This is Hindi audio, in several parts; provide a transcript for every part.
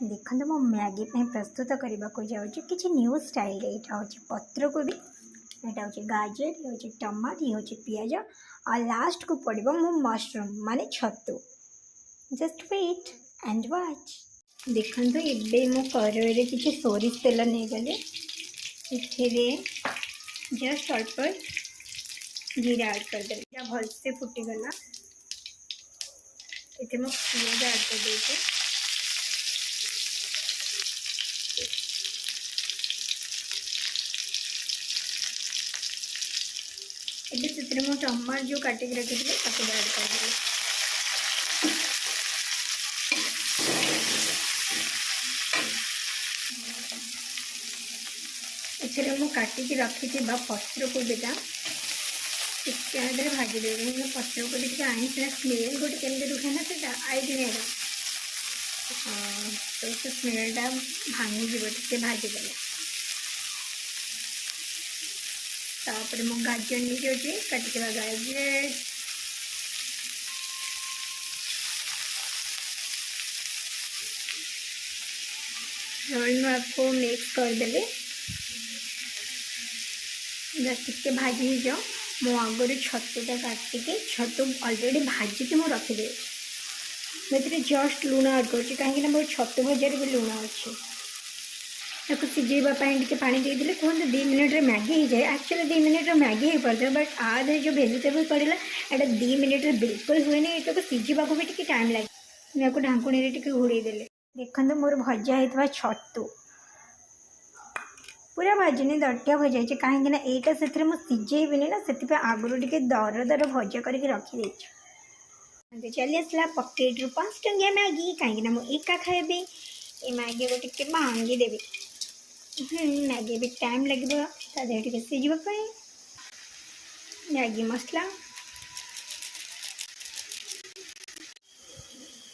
देखो मो मैगी प्रस्तुत करने को जाऊँगी किसी न्यू स्टाइल। यहाँ हूँ पत्रकोबी, यहाँ हूँ गाजर, ये हूँ टमाटो, ये हूँ पियाज और लास्ट को पड़ो मो मशरूम माने छतु। Just wait and watch. देखो ये मो कड़े किसी सोरिष तेल नहीं गले जस्ट अल्प जीरा ऐड करदे भलसे फुटीगला। ये मो पियाज ऐड कर देते से मो टमाटर जो काटिक रखी थी ऐड कर मु काटिक रखी पत्रकोबीटा भाजी देवी पत्रकोबी आईसा स्मेल गोटे केमती रुखे ना से आईडिया तो से स्मेलटा भांगी टे भाजीदे तापर मु गाजर नहीं जाऊँगी काटिक गाजर आपको मिक्स करदे टे भाजी हो जाओ। मो आगर छतुटा काटिके छतु अलरेडी भाजिकी मुझे रखिदे मुझे जस्ट लुण ऐड कर कहीं मोर छतु भजार भी लुण अच्छे सिझेवाई टे पा देदेले कहते 2 मिनिट्रे मैगी हो जाए। एक्चुअली 2 मिनिट्रे मैगी हो पाता बट आधे जो भेजिटेबल पड़ा यहाँ 2 मिनिट्रे बिल्कुल हुए ये तो सिझा भी टे टाइम लगे। या ढाकुणी टे घोड़े देले देखते मोर भजा होता छतु पूरा भाजनी दटिया भजा कहीं यहाँ से सिझेबी ना से आगुरी टे दर दर भजा करके रखीदे। चली आसला पकेट रु 5 टंकिया मैगी कहीं मुझे एका खाइबी ये मैगी को टे भांगी देवी। मैगी भी टाइम लगे टे सिझापी मैगी मसला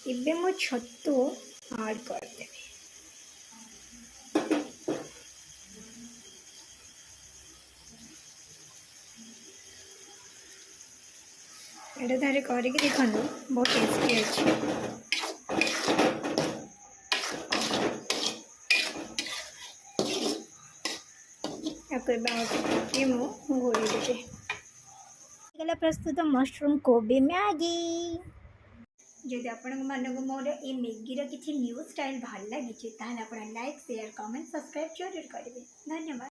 इबे मो छतु ऐड करदेवी। एटा तारे करके देखो बहुत टेस्टी अच्छे। घोड़ी देते प्रस्तुत मशरूम कोबी मैगी। जदि आपण मोर ये मैगी किसी न्यू स्टाइल भल लगी आप लाइक शेयर कमेंट सब्सक्राइब जरूर करेंगे। धन्यवाद।